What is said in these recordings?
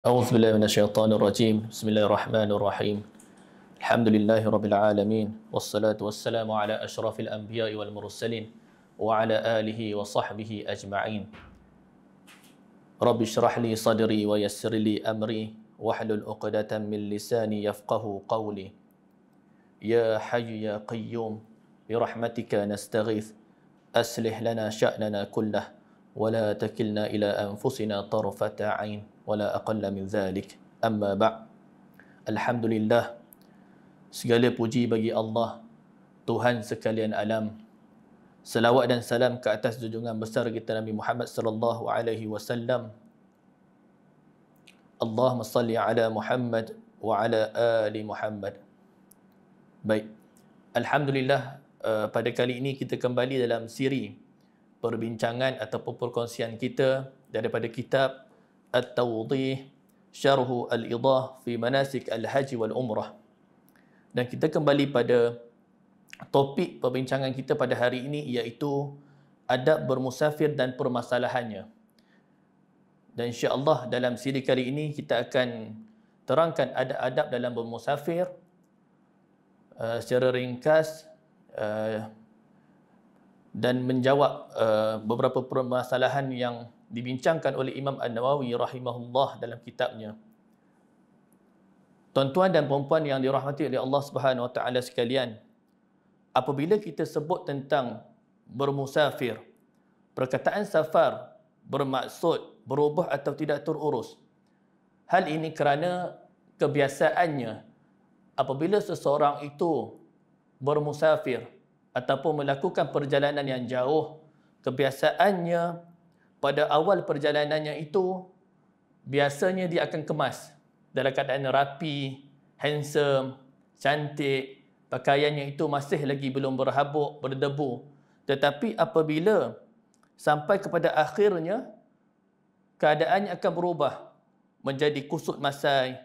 أعوذ بالله من الشيطان الرجيم بسم الله الرحمن الرحيم الحمد لله رب العالمين والصلاة والسلام على أشرف الأنبياء والمرسلين وعلى آله وصحبه أجمعين رب اشرح لي صدري ويسر لي أمري واحلل عقدة من لساني يفقه قولي يا حي يا قيوم برحمتك نستغيث أصلح لنا شأننا كله ولا تكلنا إلى أنفسنا طرفة عين ولا أقل من ذلك أما بعد الحمد لله segala puji bagi Allah Tuhan sekalian alam. Selawat dan salam ke atas junjungan besar kita Nabi Muhammad sallallahu alaihi wasallam. Allahumma salli ala Muhammad wa ala ali Muhammad. Baik. Alhamdulillah, pada kali ini kita kembali dalam siri perbincangan ataupun perkongsian kita daripada kitab At-Tawdih Syarhu Al-Idah fi Manasik Al-Haji wal Umrah. Dan kita kembali pada topik perbincangan kita pada hari ini, iaitu adab bermusafir dan permasalahannya. Dan insya-Allah dalam siri kali ini kita akan terangkan adab-adab dalam bermusafir secara ringkas dan menjawab beberapa permasalahan yang dibincangkan oleh Imam An-Nawawi rahimahullah dalam kitabnya. Tuan-tuan dan puan-puan yang dirahmati oleh Allah Subhanahu wa taala sekalian, apabila kita sebut tentang bermusafir, perkataan safar bermaksud berubah atau tidak terurus. Hal ini kerana kebiasaannya apabila seseorang itu bermusafir ataupun melakukan perjalanan yang jauh, kebiasaannya pada awal perjalanannya itu biasanya dia akan kemas dalam keadaan rapi, handsome, cantik, pakaiannya itu masih lagi belum berhabuk, berdebu. Tetapi apabila sampai kepada akhirnya, keadaannya akan berubah menjadi kusut masai,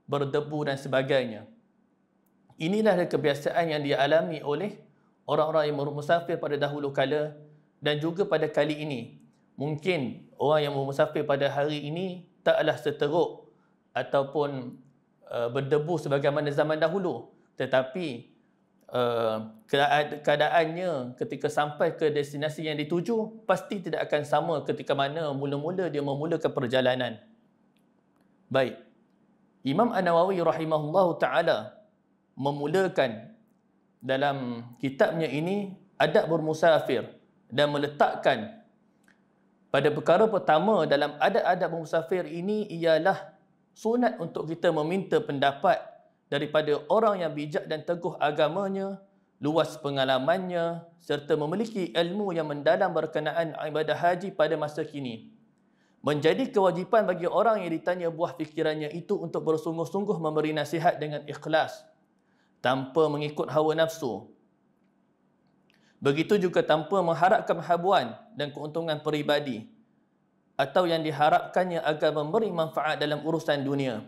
berdebu dan sebagainya. Inilah kebiasaan yang dialami oleh orang-orang yang bermusafir pada dahulu kala dan juga pada kali ini. Mungkin orang yang bermusafir pada hari ini taklah seteruk ataupun berdebu sebagaimana zaman dahulu. Tetapi keadaannya ketika sampai ke destinasi yang dituju pasti tidak akan sama ketika mana mula-mula dia memulakan perjalanan. Baik. Imam An-Nawawi rahimahullahu ta'ala memulakan dalam kitabnya ini adab bermusafir dan meletakkan pada perkara pertama dalam adab-adab bermusafir ini ialah sunat untuk kita meminta pendapat daripada orang yang bijak dan teguh agamanya, luas pengalamannya serta memiliki ilmu yang mendalam berkenaan ibadah haji pada masa kini. Menjadi kewajipan bagi orang yang ditanya buah fikirannya itu untuk bersungguh-sungguh memberi nasihat dengan ikhlas tanpa mengikut hawa nafsu. Begitu juga tanpa mengharapkan habuan dan keuntungan peribadi atau yang diharapkannya agar memberi manfaat dalam urusan dunia.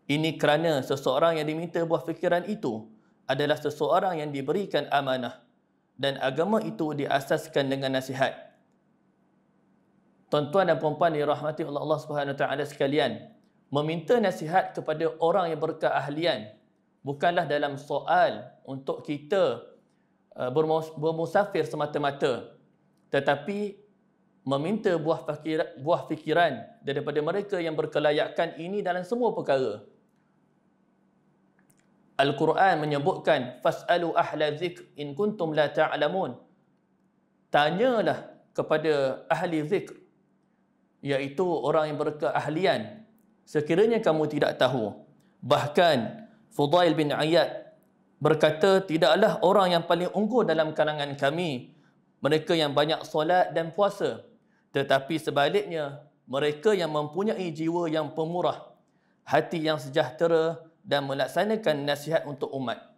Ini kerana seseorang yang diminta buah fikiran itu adalah seseorang yang diberikan amanah dan agama itu diasaskan dengan nasihat. Tuan-tuan dan puan-puan dirahmati oleh Allah Subhanahu wa taala sekalian, meminta nasihat kepada orang yang berkeahlian bukanlah dalam soal untuk kita bermusafir semata-mata, tetapi meminta buah fikiran daripada mereka yang berkelayakan ini dalam semua perkara. Al-Quran menyebutkan fas'alu ahla zikr in kuntum la ta'lamun. Tanyalah kepada ahli zikr, iaitu orang yang berkeahlian, sekiranya kamu tidak tahu. Bahkan Fudail bin Iyad berkata, tidaklah orang yang paling unggul dalam kalangan kami mereka yang banyak solat dan puasa, tetapi sebaliknya mereka yang mempunyai jiwa yang pemurah, hati yang sejahtera dan melaksanakan nasihat untuk umat.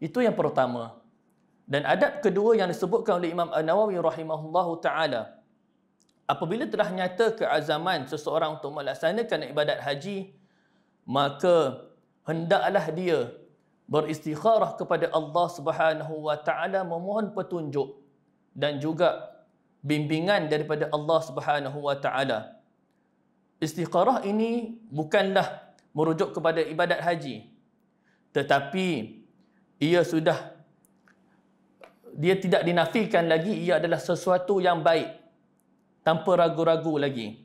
Itu yang pertama. Dan adab kedua yang disebutkan oleh Imam An-Nawawi rahimahullahu ta'ala, apabila telah nyata keazaman seseorang untuk melaksanakan ibadat haji, maka hendaklah dia beristikharah kepada Allah Subhanahu wa taala, memohon petunjuk dan juga bimbingan daripada Allah Subhanahu wa taala. istikharah ini bukanlah merujuk kepada ibadat haji, tetapi dia tidak dinafikan lagi, ia adalah sesuatu yang baik tanpa ragu-ragu lagi.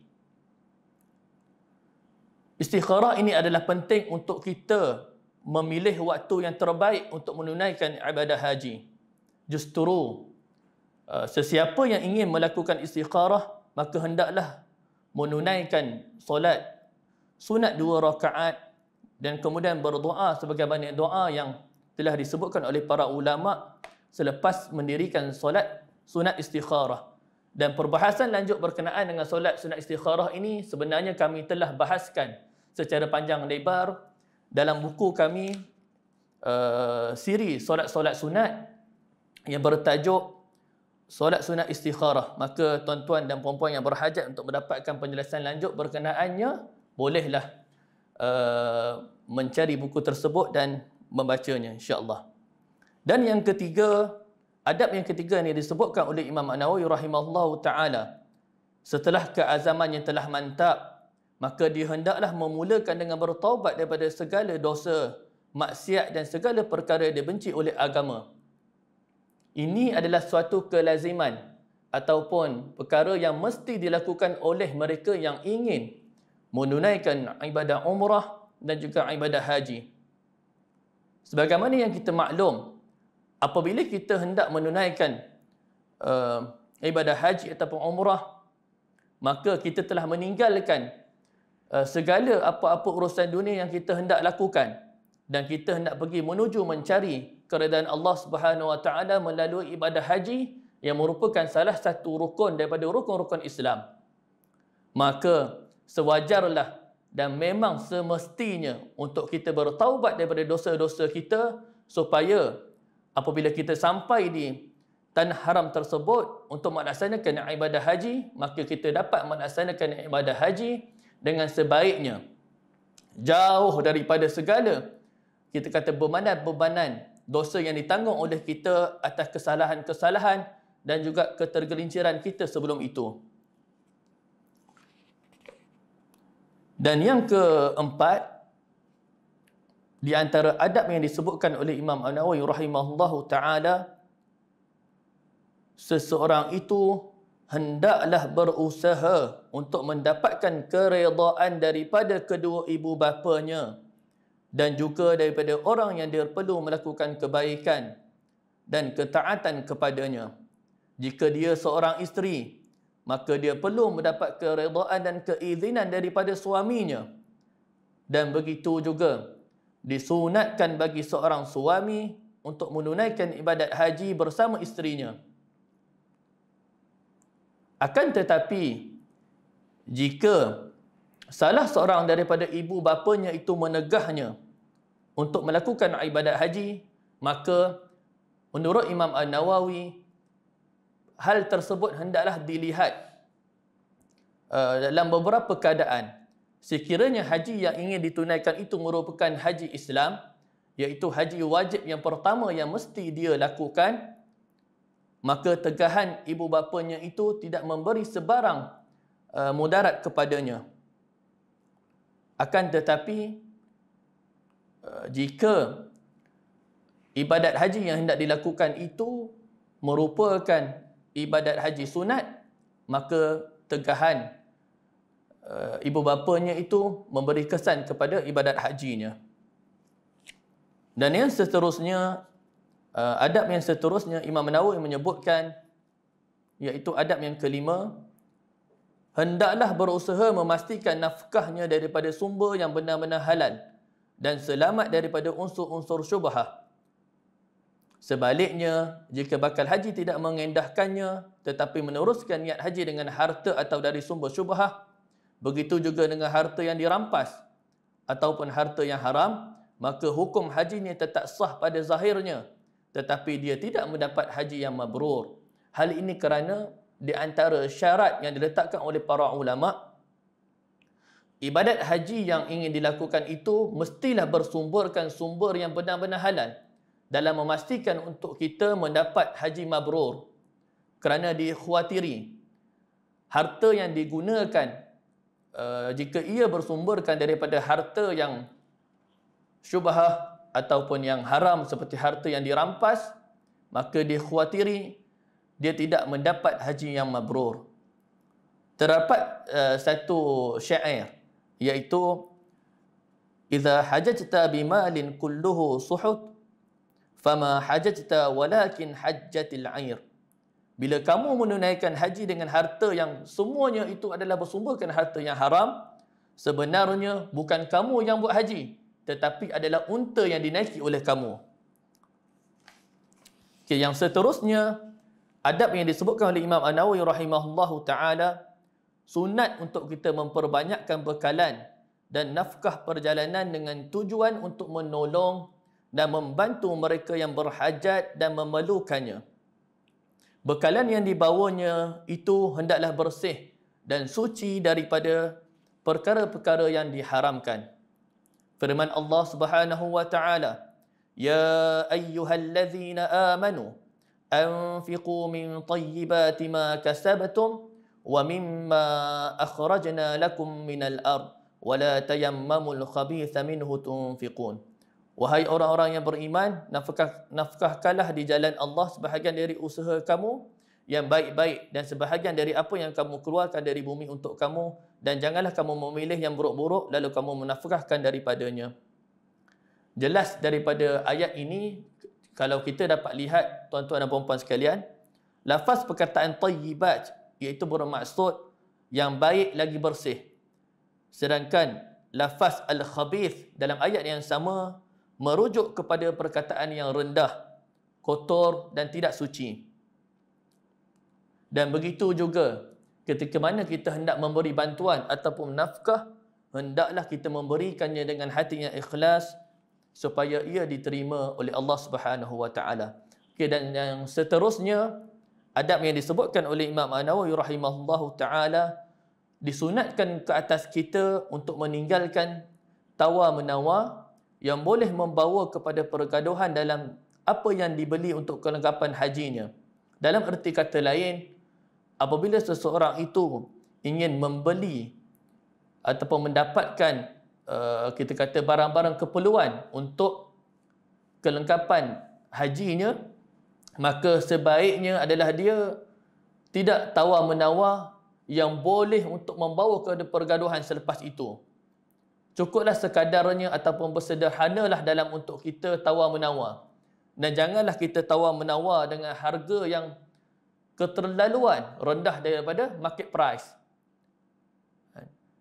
Istikharah ini adalah penting untuk kita memilih waktu yang terbaik untuk menunaikan ibadah haji. Justru sesiapa yang ingin melakukan istikharah, maka hendaklah menunaikan solat sunat 2 rakaat dan kemudian berdoa sebagaimana doa yang telah disebutkan oleh para ulama selepas mendirikan solat sunat istikharah. Dan perbahasan lanjut berkenaan dengan solat sunat istikharah ini sebenarnya kami telah bahaskan secara panjang lebar dalam buku kami, siri solat-solat sunat yang bertajuk solat sunat istikharah. Maka tuan-tuan dan puan-puan yang berhajat untuk mendapatkan penjelasan lanjut berkenaannya, bolehlah mencari buku tersebut dan membacanya, insya-Allah. Dan yang ketiga, adab yang ketiga ni disebutkan oleh Imam An-Nawawi rahimahullahu taala. Setelah keazaman yang telah mantap, maka dia hendaklah memulakan dengan bertaubat daripada segala dosa, maksiat dan segala perkara yang dibenci oleh agama. Ini adalah suatu kelaziman ataupun perkara yang mesti dilakukan oleh mereka yang ingin menunaikan ibadah umrah dan juga ibadah haji. Sebagaimana yang kita maklum, apabila kita hendak menunaikan ibadah haji ataupun umrah, maka kita telah meninggalkan segala apa-apa urusan dunia yang kita hendak lakukan dan kita hendak pergi menuju mencari keredaan Allah Subhanahu Wa Taala melalui ibadah haji yang merupakan salah satu rukun daripada rukun-rukun Islam. Maka sewajarlah dan memang semestinya untuk kita bertaubat daripada dosa-dosa kita, supaya apabila kita sampai di tanah haram tersebut untuk melaksanakan ibadah haji, maka kita dapat melaksanakan ibadah haji dengan sebaiknya, jauh daripada segala kita kata bebanan-bebanan dosa yang ditanggung oleh kita atas kesalahan-kesalahan dan juga ketergelinciran kita sebelum itu. Dan yang keempat, di antara adab yang disebutkan oleh Imam An-Nawawi rahimahullahu taala, seseorang itu hendaklah berusaha untuk mendapatkan keredaan daripada kedua ibu bapanya dan juga daripada orang yang dia perlu melakukan kebaikan dan ketaatan kepadanya. Jika dia seorang isteri, maka dia perlu mendapat keredaan dan keizinan daripada suaminya. Dan begitu juga disunatkan bagi seorang suami untuk menunaikan ibadat haji bersama isterinya. Akan tetapi, jika salah seorang daripada ibu bapanya itu menegahnya untuk melakukan ibadat haji, maka menurut Imam An-Nawawi, hal tersebut hendaklah dilihat dalam beberapa keadaan. Sekiranya haji yang ingin ditunaikan itu merupakan haji Islam, iaitu haji wajib yang pertama yang mesti dia lakukan, maka tegahan ibu bapanya itu tidak memberi sebarang mudarat kepadanya. Akan tetapi, jika ibadat haji yang hendak dilakukan itu merupakan ibadat haji sunat, maka tegahan ibu bapanya itu memberi kesan kepada ibadat hajinya. Dan yang seterusnya, adab yang seterusnya Imam Nawawi menyebutkan, iaitu adab yang kelima, hendaklah berusaha memastikan nafkahnya daripada sumber yang benar-benar halal dan selamat daripada unsur-unsur syubhah. Sebaliknya, jika bakal haji tidak mengendahkannya tetapi meneruskan niat haji dengan harta atau dari sumber syubhah, begitu juga dengan harta yang dirampas ataupun harta yang haram, maka hukum hajinya tetap sah pada zahirnya, tetapi dia tidak mendapat haji yang mabrur. Hal ini kerana di antara syarat yang diletakkan oleh para ulama, ibadat haji yang ingin dilakukan itu mestilah bersumberkan sumber yang benar-benar halal dalam memastikan untuk kita mendapat haji mabrur. Kerana dikhawatiri harta yang digunakan jika ia bersumberkan daripada harta yang syubhah ataupun yang haram seperti harta yang dirampas, maka dia khawatiri dia tidak mendapat haji yang mabrur. Terdapat satu syair, iaitu idza hajajta bimalin kulluhu suhud fama hajajta walakin hajjatil air. Bila kamu menunaikan haji dengan harta yang semuanya itu adalah bersumberkan harta yang haram, sebenarnya bukan kamu yang buat haji, tetapi adalah unta yang dinaiki oleh kamu. Okay, yang seterusnya, adab yang disebutkan oleh Imam An-Nawawi rahimahullahu ta'ala, sunat untuk kita memperbanyakkan bekalan dan nafkah perjalanan dengan tujuan untuk menolong dan membantu mereka yang berhajat dan memerlukannya. Bekalan yang dibawanya itu hendaklah bersih dan suci daripada perkara-perkara yang diharamkan. Firman Allah Subhanahu wa taala, "Ya ayyuhallazina amanu anfiqu min thayyibati ma kasabtum wa mimma akhrajna lakum minal ard wa la tayammamul khabitha minhu tunfiqun." Wahai orang-orang yang beriman, nafkahkanlah di jalan Allah sebahagian dari usaha kamu yang baik-baik dan sebahagian dari apa yang kamu keluarkan dari bumi untuk kamu, dan janganlah kamu memilih yang buruk-buruk lalu kamu menafkahkan daripadanya. Jelas daripada ayat ini, kalau kita dapat lihat tuan-tuan dan puan-puan sekalian, lafaz perkataan tayyibat iaitu bermaksud yang baik lagi bersih. Sedangkan lafaz al-khabith dalam ayat yang sama merujuk kepada perkataan yang rendah, kotor dan tidak suci. Dan begitu juga ketika mana kita hendak memberi bantuan ataupun nafkah, hendaklah kita memberikannya dengan hati yang ikhlas supaya ia diterima oleh Allah Subhanahu wa taala. Okey, dan yang seterusnya, adab yang disebutkan oleh Imam An-Nawawi rahimahullahu taala, disunatkan ke atas kita untuk meninggalkan tawar-menawar yang boleh membawa kepada pergaduhan dalam apa yang dibeli untuk kelengkapan hajinya. Dalam erti kata lain, apabila seseorang itu ingin membeli ataupun mendapatkan kita kata barang-barang keperluan untuk kelengkapan hajinya, maka sebaiknya adalah dia tidak tawar-menawar yang boleh untuk membawa kepada pergaduhan selepas itu. Cukuplah sekadarnya ataupun bersederhanalah dalam untuk kita tawar-menawar. Dan janganlah kita tawar-menawar dengan harga yang keterlaluan rendah daripada market price.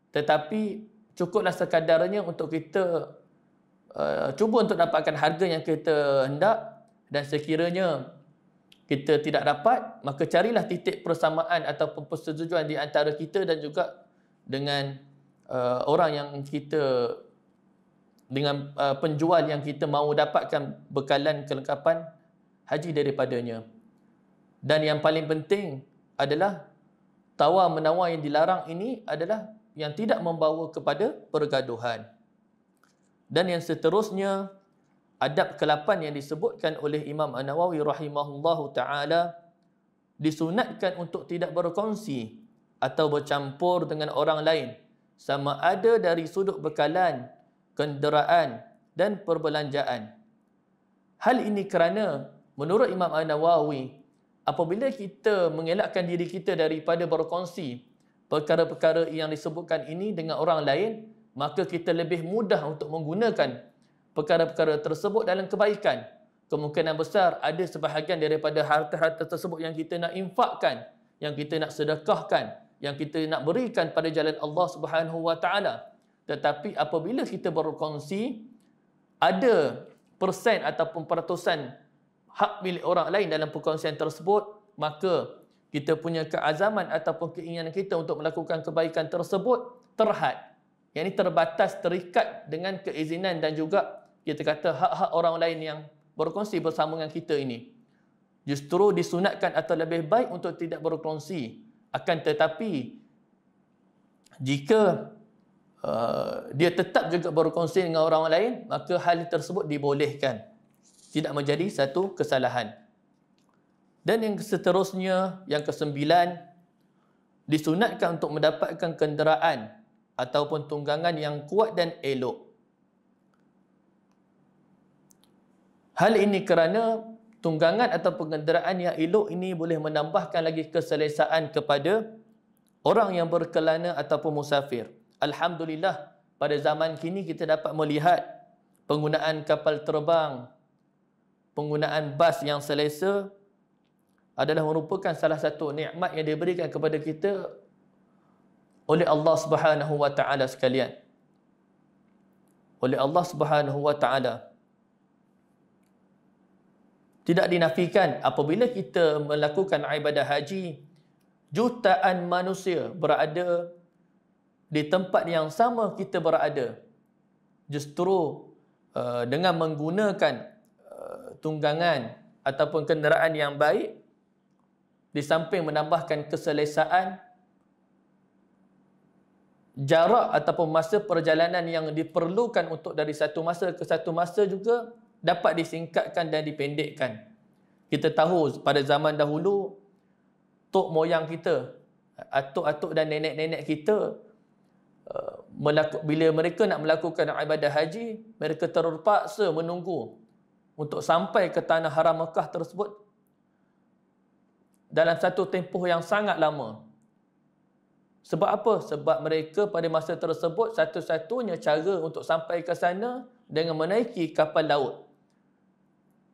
Tetapi cukuplah sekadarnya untuk kita cuba untuk dapatkan harga yang kita hendak, dan sekiranya kita tidak dapat, maka carilah titik persamaan ataupun persetujuan di antara kita dan juga dengan orang yang kita, dengan penjual yang kita mahu dapatkan bekalan kelengkapan haji daripadanya. Dan yang paling penting adalah tawar-menawar yang dilarang ini adalah yang tidak membawa kepada pergaduhan. Dan yang seterusnya, adab ke-8 yang disebutkan oleh Imam An-Nawawi rahimahullahu ta'ala, disunatkan untuk tidak berkongsi atau bercampur dengan orang lain, sama ada dari sudut bekalan, kenderaan dan perbelanjaan. Hal ini kerana menurut Imam An-Nawawi, apabila kita mengelakkan diri kita daripada berkongsi perkara-perkara yang disebutkan ini dengan orang lain, maka kita lebih mudah untuk menggunakan perkara-perkara tersebut dalam kebaikan. Kemungkinan besar ada sebahagian daripada harta-harta tersebut yang kita nak infakkan, yang kita nak sedekahkan, yang kita nak berikan pada jalan Allah Subhanahu wa taala. Tetapi apabila kita berkongsi, ada persen ataupun peratusan hak milik orang lain dalam perkongsian tersebut, maka kita punya keazaman ataupun keinginan kita untuk melakukan kebaikan tersebut terhad. Yang ini terbatas, terikat dengan keizinan dan juga kita kata hak-hak orang lain yang berkongsi bersama dengan kita ini. Justru disunatkan atau lebih baik untuk tidak berkongsi. Akan tetapi, jika dia tetap juga berkongsi dengan orang lain, maka hal tersebut dibolehkan. Tidak menjadi satu kesalahan. Dan yang seterusnya, yang ke-9, disunatkan untuk mendapatkan kenderaan ataupun tunggangan yang kuat dan elok. Hal ini kerana tunggangan atau kenderaan yang elok ini boleh menambahkan lagi keselesaan kepada orang yang berkelana ataupun musafir. Alhamdulillah, pada zaman kini kita dapat melihat penggunaan kapal terbang, penggunaan bas yang selesa adalah merupakan salah satu nikmat yang diberikan kepada kita oleh Allah Subhanahu wa taala sekalian. Oleh Allah Subhanahu wa taala. Tidak dinafikan apabila kita melakukan ibadah haji, jutaan manusia berada di tempat yang sama kita berada. Justru dengan menggunakan tunggangan ataupun kenderaan yang baik, di samping menambahkan keselesaan, jarak ataupun masa perjalanan yang diperlukan untuk dari satu masa ke satu masa juga dapat disingkatkan dan dipendekkan. Kita tahu pada zaman dahulu, tok moyang kita, atuk-atuk dan nenek-nenek kita, bila mereka nak melakukan ibadah haji, mereka terpaksa menunggu untuk sampai ke tanah haram Mekah tersebut dalam satu tempoh yang sangat lama. Sebab apa? Sebab mereka pada masa tersebut satu-satunya cara untuk sampai ke sana dengan menaiki kapal laut.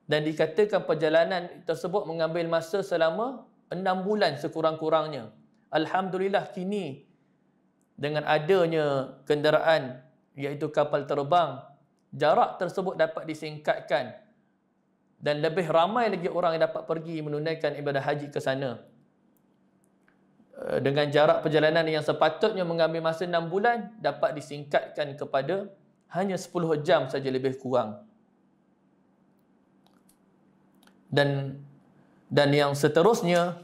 Dan dikatakan perjalanan tersebut mengambil masa selama 6 bulan sekurang-kurangnya. Alhamdulillah kini dengan adanya kenderaan iaitu kapal terbang, jarak tersebut dapat disingkatkan dan lebih ramai lagi orang yang dapat pergi menunaikan ibadah haji ke sana. Dengan jarak perjalanan yang sepatutnya mengambil masa 6 bulan dapat disingkatkan kepada hanya 10 jam saja lebih kurang. Dan yang seterusnya,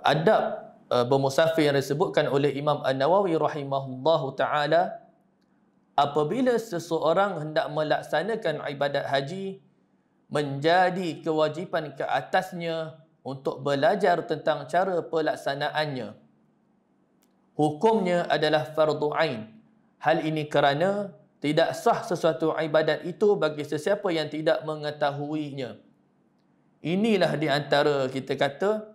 adab bermusafir yang disebutkan oleh Imam An-Nawawi rahimahullahu ta'ala, apabila seseorang hendak melaksanakan ibadat haji, menjadi kewajipan ke atasnya untuk belajar tentang cara pelaksanaannya. Hukumnya adalah fardu ain. Hal ini kerana tidak sah sesuatu ibadat itu bagi sesiapa yang tidak mengetahuinya. Inilah di antara kita kata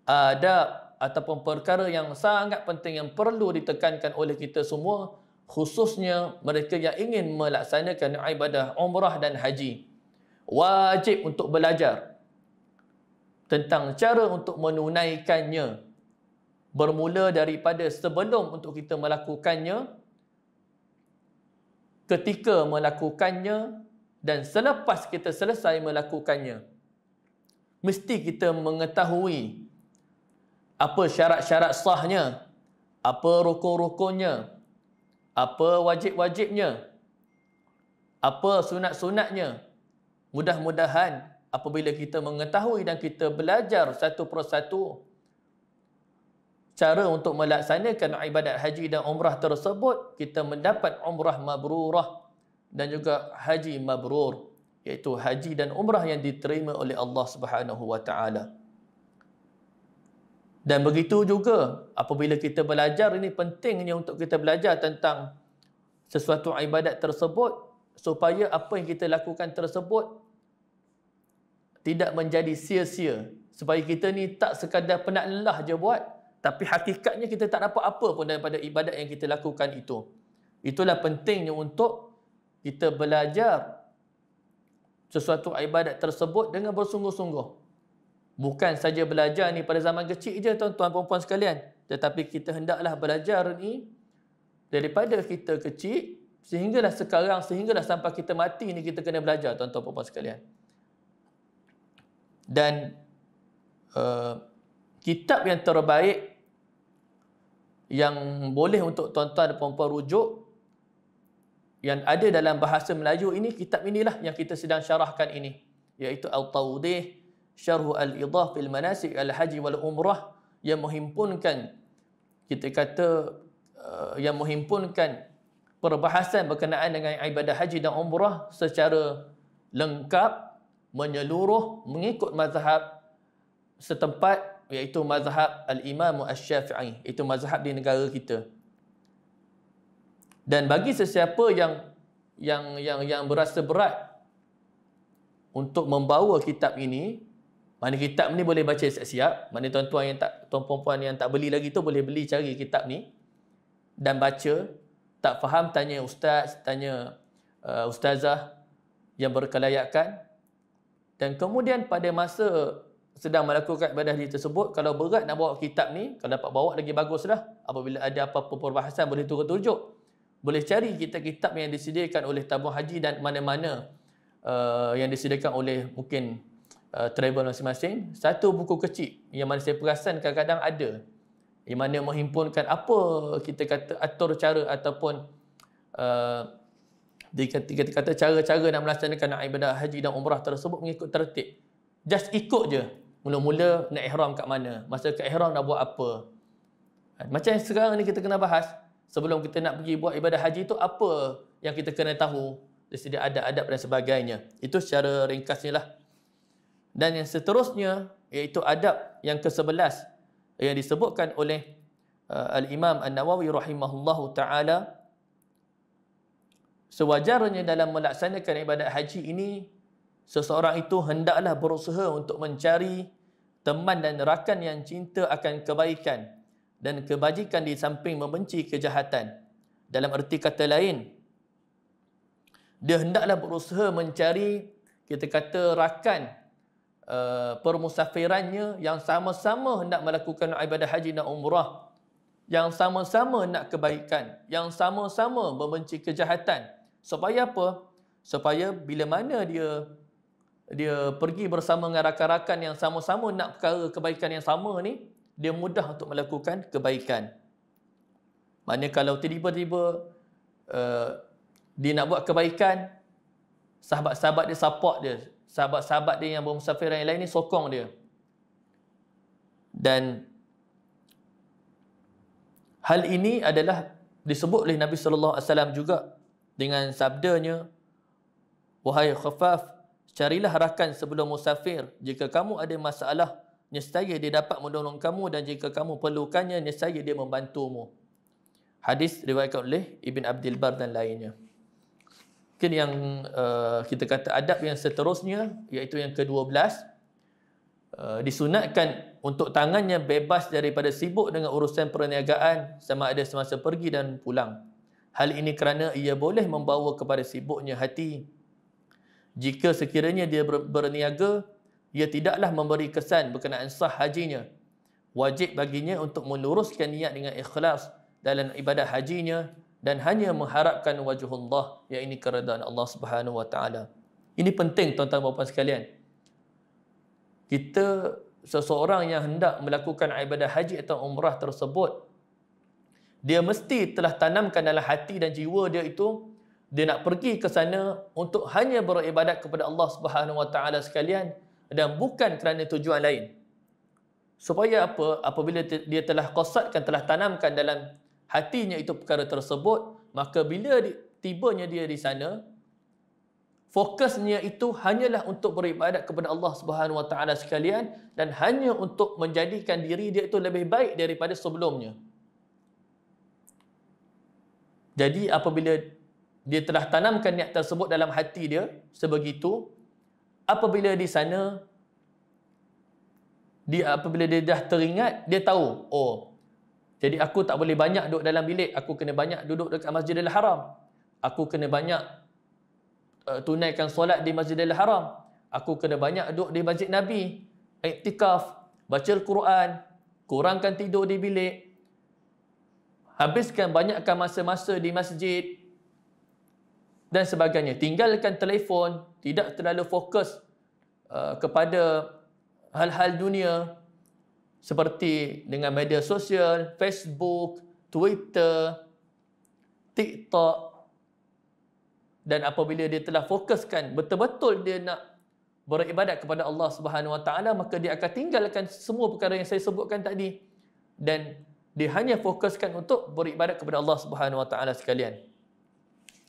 adab ataupun perkara yang sangat penting yang perlu ditekankan oleh kita semua, khususnya mereka yang ingin melaksanakan ibadah umrah dan haji. Wajib untuk belajar tentang cara untuk menunaikannya, bermula daripada sebelum untuk kita melakukannya, ketika melakukannya, dan selepas kita selesai melakukannya. Mesti kita mengetahui apa syarat-syarat sahnya, apa rukun-rukunnya, apa wajib-wajibnya, apa sunat-sunatnya. Mudah-mudahan apabila kita mengetahui dan kita belajar satu persatu cara untuk melaksanakan ibadat haji dan umrah tersebut, kita mendapat umrah mabrurah dan juga haji mabrur, iaitu haji dan umrah yang diterima oleh Allah Subhanahu wa taala. Dan begitu juga apabila kita belajar, ini pentingnya untuk kita belajar tentang sesuatu ibadat tersebut supaya apa yang kita lakukan tersebut tidak menjadi sia-sia. Supaya kita ni tak sekadar penat lelah je buat, tapi hakikatnya kita tak dapat apa pun daripada ibadat yang kita lakukan itu. Itulah pentingnya untuk kita belajar sesuatu ibadat tersebut dengan bersungguh-sungguh. Bukan saja belajar ni pada zaman kecil je tuan-tuan puan-puan sekalian, tetapi kita hendaklah belajar ni daripada kita kecil sehinggalah sekarang, sehinggalah sampai kita mati ni kita kena belajar tuan-tuan puan-puan sekalian. Dan kitab yang terbaik yang boleh untuk tuan-tuan dan puan-puan rujuk yang ada dalam bahasa Melayu ini, kitab inilah yang kita sedang syarahkan ini, iaitu Al-Tawdih Syarh Al-Idah fil Manasik Al-Haji wal Umrah, yang menghimpunkan, kita kata yang menghimpunkan perbahasan berkenaan dengan ibadah haji dan umrah secara lengkap, menyeluruh, mengikut mazhab setempat iaitu mazhab Al-Imam Asy-Syafi'i, itu mazhab di negara kita. Dan bagi sesiapa yang berasa berat untuk membawa kitab ini, mana kitab ni boleh baca siap-siap, mana tuan-tuan puan-puan yang tak beli lagi tu boleh beli cari kitab ni dan baca. Tak faham tanya ustaz, tanya ustazah yang berkelayakan. Dan kemudian pada masa sedang melakukan ibadah haji tersebut, kalau berat nak bawa kitab ni, kalau dapat bawa lagi baguslah. Apabila ada apa-apa perbahasan boleh turut rujuk. Boleh cari kitab-kitab yang disediakan oleh tabung haji dan mana-mana yang disediakan oleh mungkin travel masing-masing. Satu buku kecil yang mana saya perasan kadang-kadang ada, yang mana menghimpunkan apa kita kata atur cara ataupun kita kata cara-cara nak melaksanakan ibadah haji dan umrah tersebut mengikut tertib. Just ikut je. Mula-mula nak ihram kat mana, masa kat ihram nak buat apa. Macam sekarang ni kita kena bahas, sebelum kita nak pergi buat ibadah haji tu apa yang kita kena tahu, dari segi adab-adab dan sebagainya. Itu secara ringkasnya lah. Dan yang seterusnya iaitu adab yang ke-11 yang disebutkan oleh Al-Imam An-Nawawi rahimahullahu ta'ala. Sewajarnya dalam melaksanakan ibadat haji ini, seseorang itu hendaklah berusaha untuk mencari teman dan rakan yang cinta akan kebaikan dan kebajikan di samping membenci kejahatan. Dalam erti kata lain, dia hendaklah berusaha mencari, kita kata, rakan permusafirannya yang sama-sama hendak melakukan ibadah haji dan umrah, yang sama-sama nak kebaikan, yang sama-sama membenci kejahatan. Supaya apa? Supaya bila mana dia pergi bersama dengan rakan-rakan yang sama-sama nak perkara kebaikan yang sama ni, dia mudah untuk melakukan kebaikan. Mana kalau tiba-tiba dia nak buat kebaikan, sahabat-sahabat dia support dia, sahabat-sahabat dia yang bermusafir yang lain ni sokong dia. Dan hal ini adalah disebut oleh Nabi sallallahu alaihi wasallam juga dengan sabdanya, wahai Khafaf, carilah rakan sebelum musafir. Jika kamu ada masalah, nescaya dia dapat menolong kamu, dan jika kamu perlukannya, nescaya dia membantumu. Hadis diriwayatkan oleh Ibn Abdul Bar dan lainnya. Mungkin yang kita kata adab yang seterusnya, iaitu yang ke-12, disunatkan untuk tangannya bebas daripada sibuk dengan urusan perniagaan sama ada semasa pergi dan pulang. Hal ini kerana ia boleh membawa kepada sibuknya hati. Jika sekiranya dia berniaga, ia tidaklah memberi kesan berkenaan sah hajinya. Wajib baginya untuk meluruskan niat dengan ikhlas dalam ibadah hajinya dan hanya mengharapkan wajhullah, yang ini keredaan Allah Subhanahu wa taala. Ini penting tuan-tuan dan puan sekalian. Kita, seseorang yang hendak melakukan ibadah haji atau umrah tersebut, dia mesti telah tanamkan dalam hati dan jiwa dia itu, dia nak pergi ke sana untuk hanya beribadat kepada Allah Subhanahu wa taala sekalian dan bukan kerana tujuan lain. Supaya apa? Apabila dia telah qasadkan, telah tanamkan dalam hatinya itu perkara tersebut, maka bila tibanya dia di sana, fokusnya itu hanyalah untuk beribadat kepada Allah Subhanahu wa taala sekalian dan hanya untuk menjadikan diri dia itu lebih baik daripada sebelumnya. Jadi apabila dia telah tanamkan niat tersebut dalam hati dia sebegitu, apabila di sana apabila dia dah teringat, dia tahu, oh, jadi aku tak boleh banyak duduk dalam bilik, aku kena banyak duduk dekat Masjidil Haram. Aku kena banyak tunaikan solat di Masjidil Haram. Aku kena banyak duduk di Masjid Nabi, iktikaf, baca Al-Quran, kurangkan tidur di bilik, habiskan banyakkan masa-masa di masjid dan sebagainya. Tinggalkan telefon, tidak terlalu fokus kepada hal-hal dunia seperti dengan media sosial, Facebook, Twitter, TikTok. Dan apabila dia telah fokuskan betul-betul dia nak beribadat kepada Allah Subhanahu wa taala, maka dia akan tinggalkan semua perkara yang saya sebutkan tadi dan dia hanya fokuskan untuk beribadat kepada Allah Subhanahu wa taala sekalian.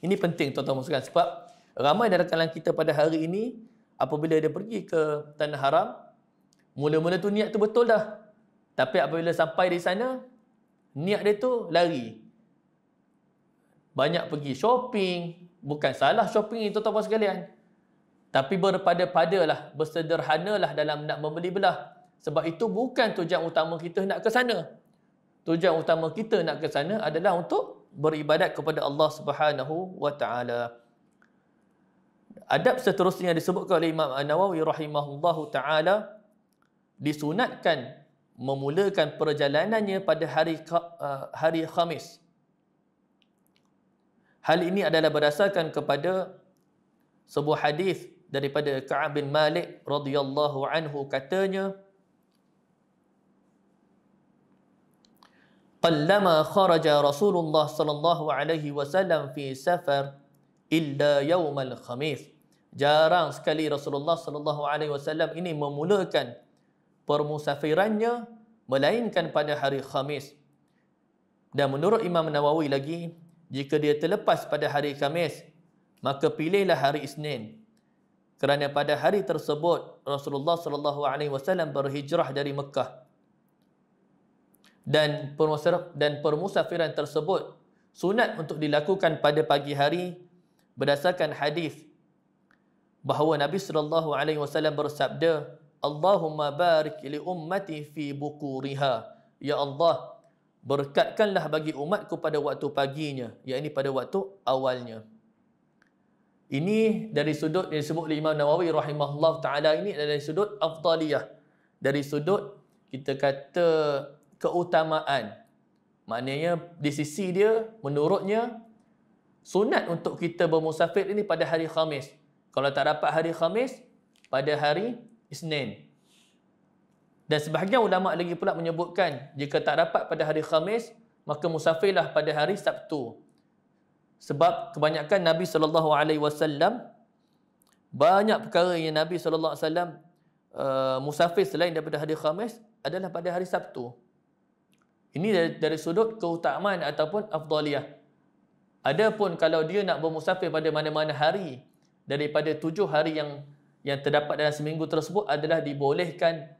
Ini penting tuan-tuan sekalian, sebab ramai dari kalangan kita pada hari ini apabila dia pergi ke tanah haram, mula-mula tu niat tu betul dah. Tapi apabila sampai di sana, niat dia tu lari. Banyak pergi shopping. Bukan salah shopping itu tuan-tuan sekalian. Tapi berpada-padalah, bersederhanalah dalam nak membeli belah. Sebab itu bukan tujuan utama kita nak ke sana. Tujuan utama kita nak ke sana adalah untuk beribadat kepada Allah Subhanahu wa taala. Adab seterusnya disebutkan oleh Imam An-Nawawi rahimahullahu taala, disunatkan memulakan perjalanannya pada hari Khamis. Hal ini adalah berdasarkan kepada sebuah hadis daripada Ka'ab bin Malik radhiyallahu anhu, katanya, qallama kharaja Rasulullah sallallahu alaihi wasallam fi safar illa yaumal khamis. Jarang sekali Rasulullah sallallahu alaihi wasallam ini memulakan permusafirannya melainkan pada hari Khamis. Dan menurut Imam Nawawi lagi, jika dia terlepas pada hari Khamis, maka pilihlah hari Isnin. Kerana pada hari tersebut Rasulullah sallallahu alaihi wasallam berhijrah dari Mekah. Dan permusafiran tersebut sunat untuk dilakukan pada pagi hari berdasarkan hadis bahawa Nabi sallallahu alaihi wasallam bersabda, Allahumma barik li ummati fi bukuriha. Ya Allah, berkatkanlah bagi umatku pada waktu paginya, yakni pada waktu awalnya. Ini dari sudut yang disebut oleh Imam Nawawi rahimahullah ta'ala, ini dari sudut afdaliyah. Dari sudut kita kata keutamaan. Maknanya di sisi dia, menurutnya, sunat untuk kita bermusafir ini pada hari Khamis. Kalau tak dapat hari Khamis, pada hari Isnin. Dan sebahagian ulama' lagi pula menyebutkan, jika tak dapat pada hari Khamis, maka musafirlah pada hari Sabtu. Sebab kebanyakan Nabi SAW, banyak perkara yang Nabi SAW musafir selain daripada hari Khamis adalah pada hari Sabtu. Ini dari sudut keutamaan ataupun afdaliyah. Adapun kalau dia nak bermusafir pada mana-mana hari daripada 7 hari yang terdapat dalam seminggu tersebut, adalah dibolehkan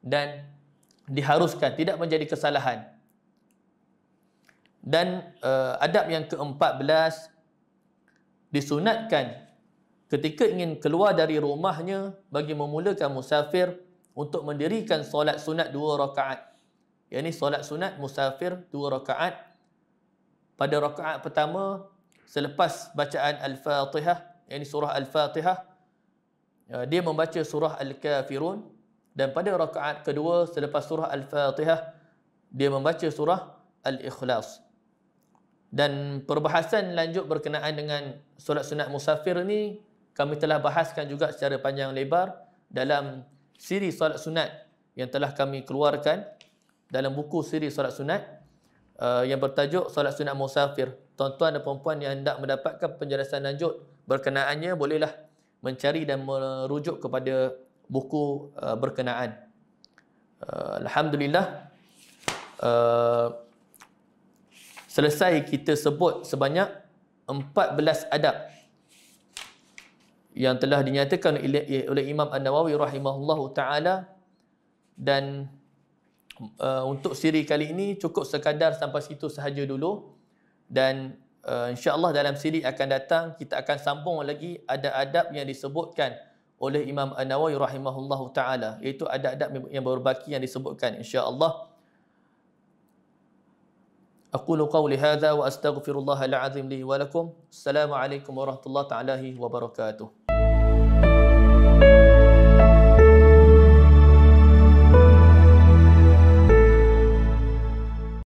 dan diharuskan, tidak menjadi kesalahan. Dan adab yang ke-14, disunatkan ketika ingin keluar dari rumahnya bagi memulakan musafir untuk mendirikan solat sunat 2 rakaat. Yang ini solat sunat musafir 2 rakaat. Pada rakaat pertama, selepas bacaan Al-Fatihah, yang ini surah Al-Fatihah, dia membaca surah Al-Kafirun. Dan pada rakaat kedua selepas surah Al-Fatihah, dia membaca surah Al-Ikhlas. Dan perbahasan lanjut berkenaan dengan solat sunat musafir ni kami telah bahaskan juga secara panjang lebar dalam siri solat sunat yang telah kami keluarkan dalam buku siri solat sunat yang bertajuk solat sunat musafir. Tuan-tuan dan puan-puan yang hendak mendapatkan penjelasan lanjut berkenaannya, bolehlah mencari dan merujuk kepada buku berkenaan. Alhamdulillah, selesai kita sebut sebanyak 14 adab yang telah dinyatakan oleh Imam An-Nawawi rahimahullahu ta'ala. Dan untuk siri kali ini cukup sekadar sampai situ sahaja dulu. Dan insya-Allah dalam siri akan datang kita akan sambung lagi adab-adab yang disebutkan oleh Imam An-Nawawi rahimahullahu ta'ala, iaitu adab-adab yang berbaki yang disebutkan insya-Allah. أقول قولي هذا وأستغفر الله العظيم لي ولكم. السلام عليكم ورحمة الله تعالى وبركاته.